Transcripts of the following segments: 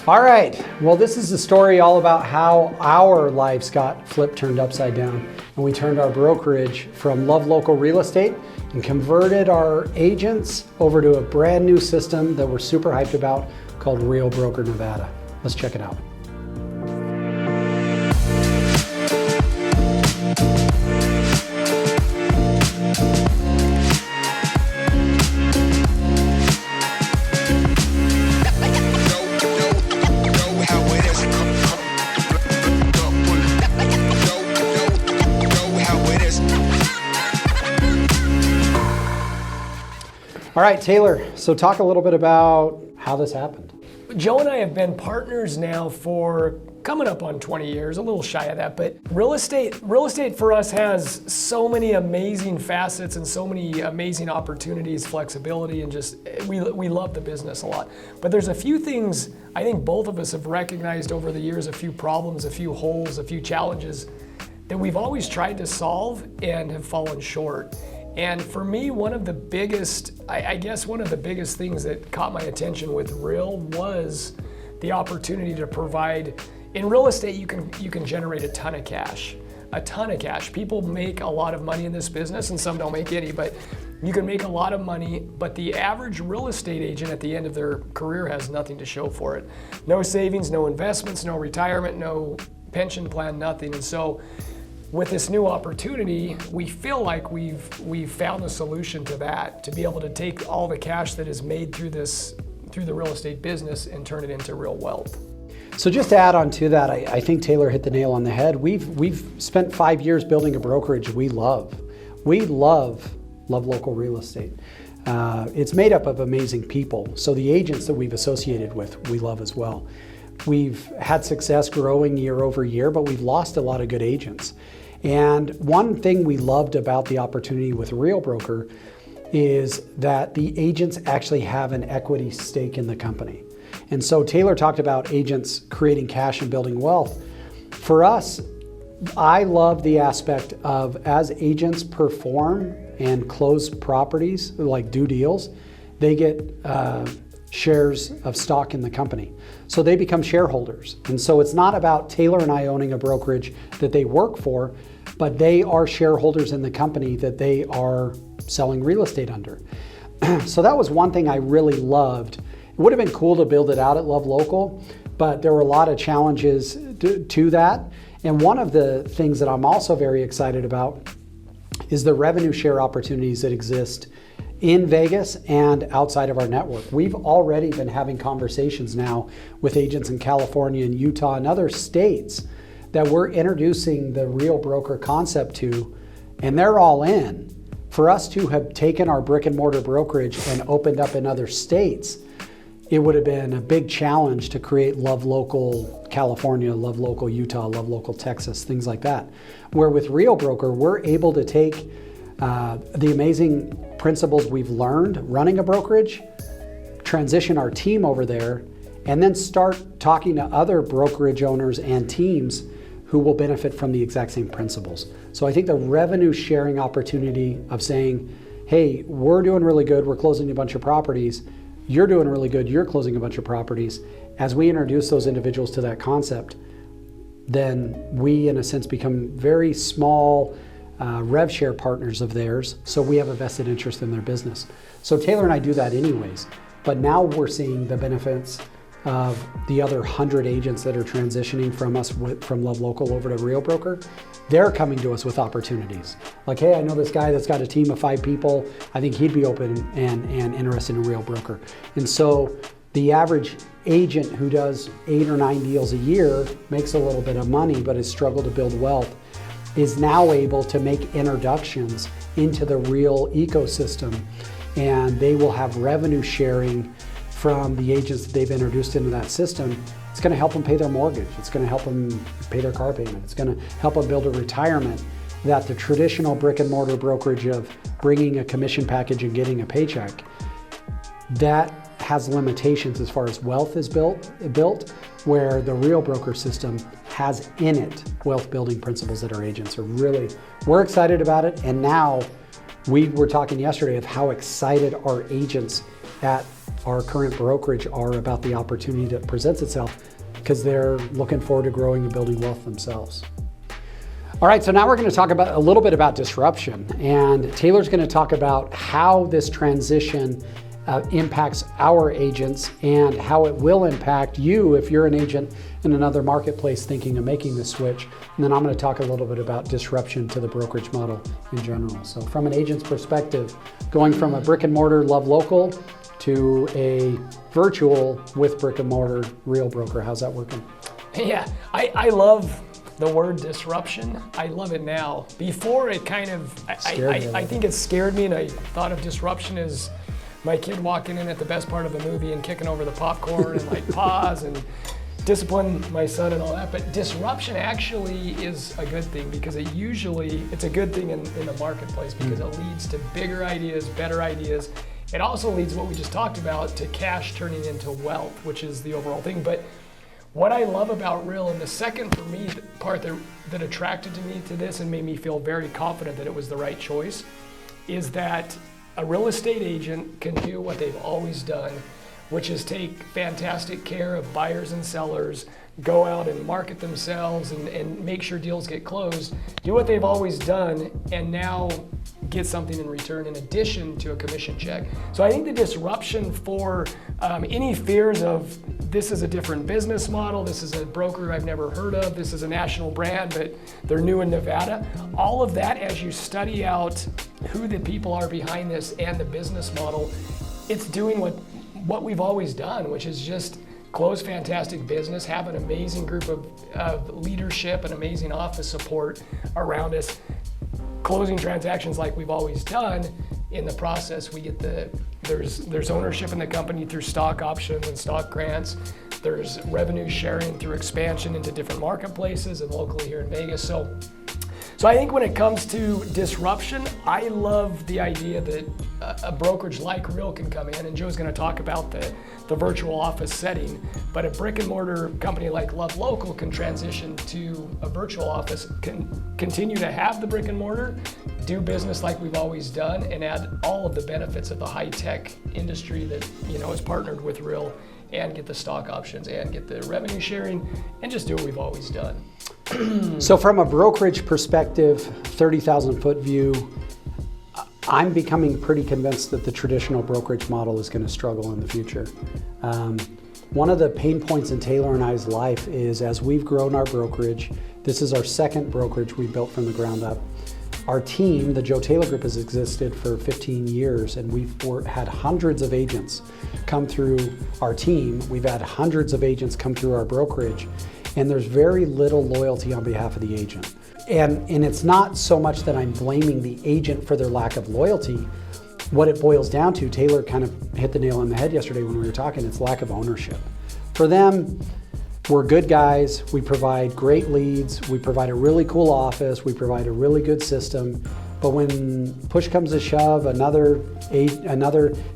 All right, well, this is the story all about how our lives got flipped, turned upside down, and we turned our brokerage from Love Local Real Estate and converted our agents over to a brand new system that we're super hyped about called Real Broker Nevada. Let's check it out. All right, Taylor, so talk a little bit about how this happened. Joe and I have been partners now for coming up on 20 years, a little shy of that, but real estate for us has so many amazing facets and so many amazing opportunities, flexibility, and just, we love the business a lot. But there's a few things I think both of us have recognized over the years, a few problems, a few holes, a few challenges that we've always tried to solve and have fallen short. And for me, one of the biggest things that caught my attention with Real was the opportunity to provide, in real estate, you can generate a ton of cash. People make a lot of money in this business, and some don't make any, but you can make a lot of money, but the average real estate agent at the end of their career has nothing to show for it. No savings, no investments, no retirement, no pension plan, nothing. And so with this new opportunity, we feel like we've found a solution to that, to be able to take all the cash that is made through the real estate business and turn it into real wealth. So just to add on to that, I think Taylor hit the nail on the head. We've spent 5 years building a brokerage we love. We love local real estate. It's made up of amazing people. So the agents that we've associated with, we love as well. We've had success growing year over year, but we've lost a lot of good agents. And one thing we loved about the opportunity with Real Broker is that the agents actually have an equity stake in the company. And so Taylor talked about agents creating cash and building wealth. For us, I love the aspect of as agents perform and close properties, like do deals, they get shares of stock in the company. So they become shareholders. And so it's not about Taylor and I owning a brokerage that they work for, but they are shareholders in the company that they are selling real estate under. So that was one thing I really loved. It would have been cool to build it out at Love Local, but there were a lot of challenges to that. And one of the things that I'm also very excited about is the revenue share opportunities that exist in Vegas and outside of our network. We've already been having conversations now with agents in California and Utah and other states that we're introducing the Real Broker concept to, and they're all in. For us to have taken our brick and mortar brokerage and opened up in other states, it would have been a big challenge to create Love Local California, Love Local Utah, Love Local Texas, things like that. Where with Real Broker, we're able to take the amazing principles we've learned running a brokerage, transition our team over there, and then start talking to other brokerage owners and teams who will benefit from the exact same principles. So I think the revenue sharing opportunity of saying, hey, we're doing really good, we're closing a bunch of properties, you're doing really good, you're closing a bunch of properties. As we introduce those individuals to that concept, then we, in a sense, become very small rev share partners of theirs, so we have a vested interest in their business. So Taylor and I do that anyways, but now we're seeing the benefits of the other 100 agents that are transitioning from us from Love Local over to Real Broker. They're coming to us with opportunities. Like, hey, I know this guy that's got a team of 5 people. I think he'd be open and interested in Real Broker. And so the average agent who does 8 or 9 deals a year, makes a little bit of money, but has struggled to build wealth, is now able to make introductions into the Real ecosystem, and they will have revenue sharing from the agents that they've introduced into that system. It's going to help them pay their mortgage. It's going to help them pay their car payment. It's going to help them build a retirement that the traditional brick and mortar brokerage of bringing a commission package and getting a paycheck, that has limitations as far as wealth is built, where the Real Broker system has in it wealth building principles that our agents are really, we're excited about it. And now we were talking yesterday of how excited our agents at our current brokerage are about the opportunity that presents itself because they're looking forward to growing and building wealth themselves. All right, so now we're going to talk about a little bit about disruption, and Taylor's going to talk about how this transition impacts our agents and how it will impact you if you're an agent in another marketplace thinking of making the switch. And then I'm going to talk a little bit about disruption to the brokerage model in general. So from an agent's perspective, going from a brick and mortar love local to a virtual with brick and mortar real broker, how's that working? Yeah, I love the word disruption. I love it now. Before it kind of, I think it scared me, and I thought of disruption as my kid walking in at the best part of a movie and kicking over the popcorn and like pause and discipline my son and all that. But disruption actually is a good thing because it's a good thing in the marketplace because it leads to bigger ideas, better ideas. It also leads what we just talked about to cash turning into wealth, which is the overall thing. But what I love about Real, and the second for me part that attracted to me to this and made me feel very confident that it was the right choice, is that a real estate agent can do what they've always done, which is take fantastic care of buyers and sellers, go out and market themselves and make sure deals get closed, do what they've always done, and now get something in return in addition to a commission check. So I think the disruption for any fears of this is a different business model, this is a broker I've never heard of, this is a national brand, but they're new in Nevada, all of that as you study out who the people are behind this and the business model, it's doing what we've always done, which is just close fantastic business, have an amazing group of leadership and amazing office support around us, closing transactions like we've always done. In the process, we get there's ownership in the company through stock options and stock grants. There's revenue sharing through expansion into different marketplaces and locally here in Vegas. So I think when it comes to disruption, I love the idea that a brokerage like Real can come in, and Joe's going to talk about the virtual office setting, but a brick and mortar company like Love Local can transition to a virtual office, can continue to have the brick and mortar, do business like we've always done, and add all of the benefits of the high-tech industry that is partnered with Real, and get the stock options and get the revenue sharing and just do what we've always done. So from a brokerage perspective, 30,000 foot view, I'm becoming pretty convinced that the traditional brokerage model is going to struggle in the future. One of the pain points in Taylor and I's life is as we've grown our brokerage, this is our second brokerage we built from the ground up. Our team, the Joe Taylor Group, has existed for 15 years, and we've had hundreds of agents come through our team. We've had hundreds of agents come through our brokerage, and there's very little loyalty on behalf of the agent. And it's not so much that I'm blaming the agent for their lack of loyalty. What it boils down to, Taylor kind of hit the nail on the head yesterday when we were talking, it's lack of ownership. For them, we're good guys, we provide great leads, we provide a really cool office, we provide a really good system, but when push comes to shove, another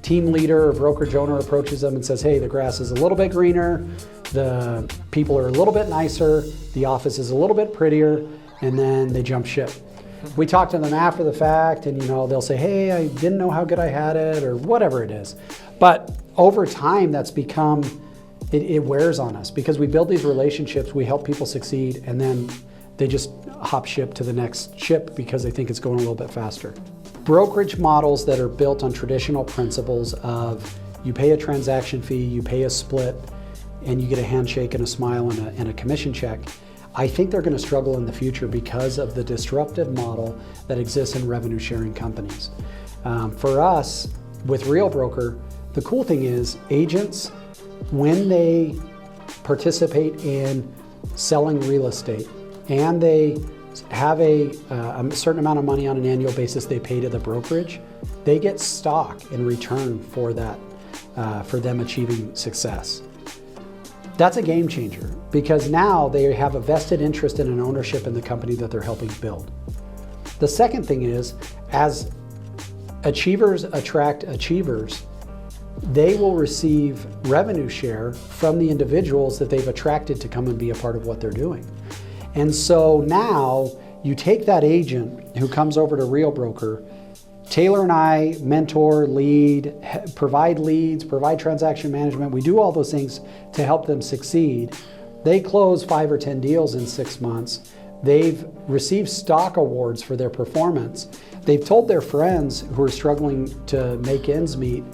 team leader or brokerage owner approaches them and says, hey, the grass is a little bit greener, the people are a little bit nicer, the office is a little bit prettier, and then they jump ship. We talk to them after the fact and they'll say, hey, I didn't know how good I had it, or whatever it is. But over time, that's become, it wears on us because we build these relationships, we help people succeed, and then they just hop ship to the next ship because they think it's going a little bit faster. Brokerage models that are built on traditional principles of you pay a transaction fee, you pay a split, and you get a handshake and a smile and a commission check, I think they're going to struggle in the future because of the disruptive model that exists in revenue sharing companies. For us, with Real Broker, the cool thing is agents, when they participate in selling real estate and they have a certain amount of money on an annual basis they pay to the brokerage, they get stock in return for that, for them achieving success. That's a game changer because now they have a vested interest in an ownership in the company that they're helping build. The second thing is, as achievers attract achievers, they will receive revenue share from the individuals that they've attracted to come and be a part of what they're doing. And so now you take that agent who comes over to Real Broker, Taylor and I mentor, lead, provide leads, provide transaction management. We do all those things to help them succeed. They close 5 or 10 deals in 6 months. They've received stock awards for their performance. They've told their friends who are struggling to make ends meet,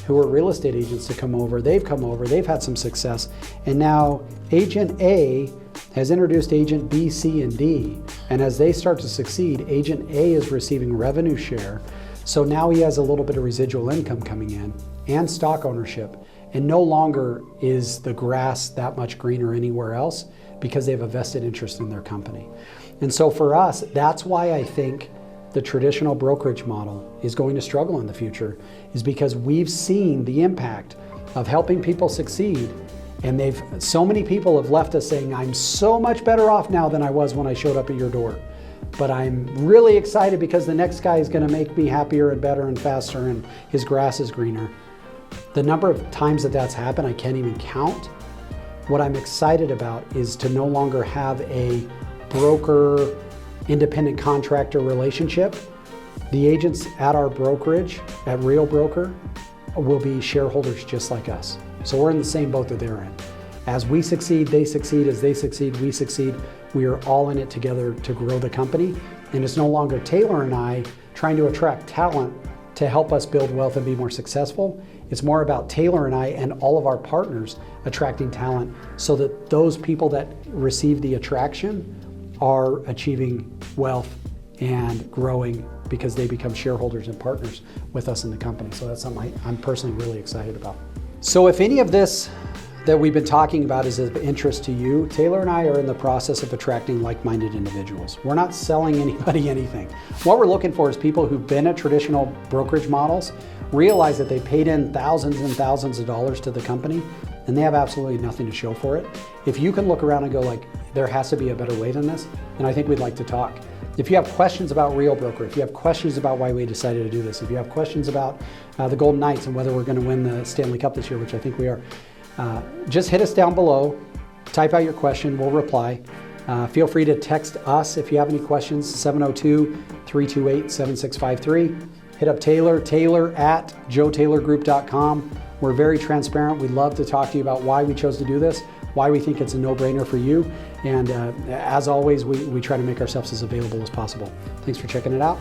who are real estate agents, to come over. They've come over, they've had some success. And now Agent A has introduced Agent B, C, and D. And as they start to succeed, Agent A is receiving revenue share. So now he has a little bit of residual income coming in and stock ownership. And no longer is the grass that much greener anywhere else because they have a vested interest in their company. And so for us, that's why I think the traditional brokerage model is going to struggle in the future, is because we've seen the impact of helping people succeed. And so many people have left us saying, I'm so much better off now than I was when I showed up at your door. But I'm really excited because the next guy is going to make me happier and better and faster, and his grass is greener. The number of times that that's happened, I can't even count. What I'm excited about is to no longer have a broker, independent contractor relationship. The agents at our brokerage, at Real Broker, will be shareholders just like us. So we're in the same boat that they're in. As we succeed, they succeed. As they succeed, we succeed. We are all in it together to grow the company. And it's no longer Taylor and I trying to attract talent to help us build wealth and be more successful. It's more about Taylor and I and all of our partners attracting talent so that those people that receive the attraction are achieving wealth and growing because they become shareholders and partners with us in the company. So that's something I'm personally really excited about. So if any of this that we've been talking about is of interest to you, Taylor and I are in the process of attracting like-minded individuals. We're not selling anybody anything. What we're looking for is people who've been at traditional brokerage models, realize that they paid in thousands and thousands of dollars to the company, and they have absolutely nothing to show for it. If you can look around and go like, there has to be a better way than this, then I think we'd like to talk. If you have questions about Real Broker, if you have questions about why we decided to do this, if you have questions about the Golden Knights and whether we're going to win the Stanley Cup this year, which I think we are, just hit us down below, type out your question, we'll reply. Feel free to text us if you have any questions, 702-328-7653. Hit up Taylor at joetaylorgroup.com. We're very transparent. We'd love to talk to you about why we chose to do this, why we think it's a no-brainer for you. And as always, we try to make ourselves as available as possible. Thanks for checking it out.